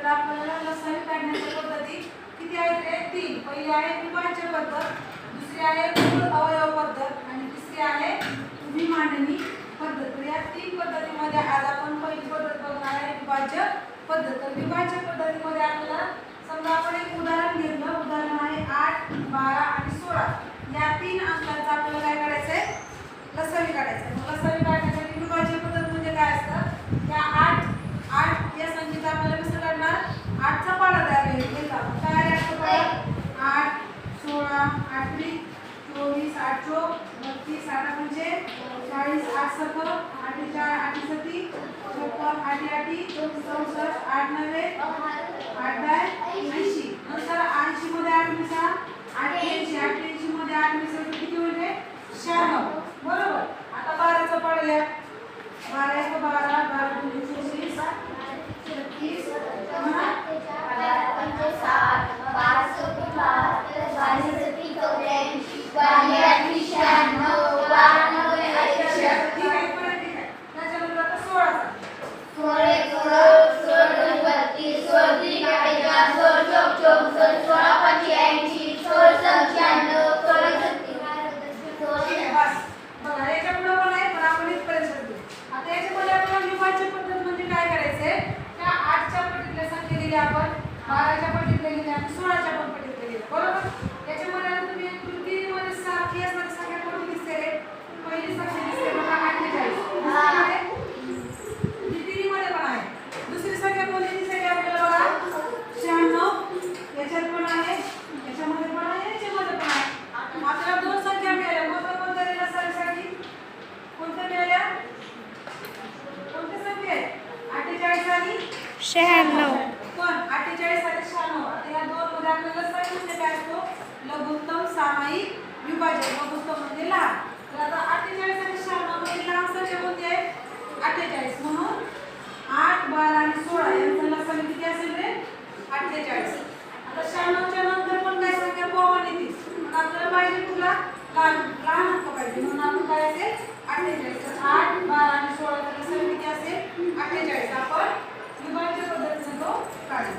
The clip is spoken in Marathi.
आता आपल्याला लसावी काढण्याच्या पद्धती किती आहेत रे? 3. पहिली आहे विभाज्य पद्धत, दुसरी आहे मूळ अवयव पद्धत आणि तिसरी आहे उभी मांडणी पद्धत. तर या 3 पद्धतीमध्ये आज आपण पहिली पद्धत बघणार आहे विभाज्य पद्धत. तर विभाज्य पद्धतीमध्ये आपल्याला समजा आपण एक उदाहरण घेतलं. उदाहरण आहे 8, 12 आणि 16. या 3 अंकांचा आपल्याला काय करायचं आहे? लसावी काढायचं आहे. मग लसावी काढण्यासाठी विभाज्य पद्धत म्हणजे काय असतं? या 8 या संख्येचा आपल्याला कसं काढणार? 8 चा पाढा तयार घ्यायचा. काय आहे 8चा पाढा? 8, 16, 8, 24, 8 चोक 32, 8 पंचे 40, 8 सक 8 4, 8 सती 56, 8 8 64, 8 9 8 10 80. नंतर 80 मध्ये 8 मिसा 88, 88 मध्ये 8 मिसा किती होईल? 96. बरोबर. आता 12 चा पाढा लिहा. 12 1 12, 12 2 24, 36 आपण 12च्या पटीतले लिहिले आणि 16च्या पण पटीतले लिहिले. बरोबर. याच्यामध्ये आता तुम्ही कृतीमध्ये सारखी असणारी संख्या कोणती दिसते रे? पहिली संख्या दिसते बघा 48. द्वितीयमध्ये पण आहे. दुसरी संख्या कोणती दिसते आपल्याला बघा? 96. याच्यात पण आहे, याच्यामध्ये पण आहे, याच्यामध्ये पण आहे. आपल्याला 2 संख्या मिळाल्या. मग कोणत्या दिल्या सारीसाठी? कोणत्या मिळाल्या? कोणत्या संख्या आहेत? 48 आणि 96. पण 48 आणि 96. आता या 2 मध्ये आपल्याला लसावी म्हणजे काय असतो? लघुत्तम सामायिक विभाजन. लघुत्तम म्हणजे लहान. तर आता 48 आणि 96 मध्ये लहान संख्या कोणती आहे? 48. म्हणून 8, 12 आणि 16 यांचा लसावी किती असेल रे? 48. आता 96 च्या नंतर पण काय संख्या कॉमन येते. पण आपल्याला पाहिजे कुठला? लहान अंक पाहिजे. म्हणून आपण काय असेल? 48. तर 8, 12 आणि 16 चा लसावी किती असेल? 48. आपण विभाज्य पद्धतीने तो काढू.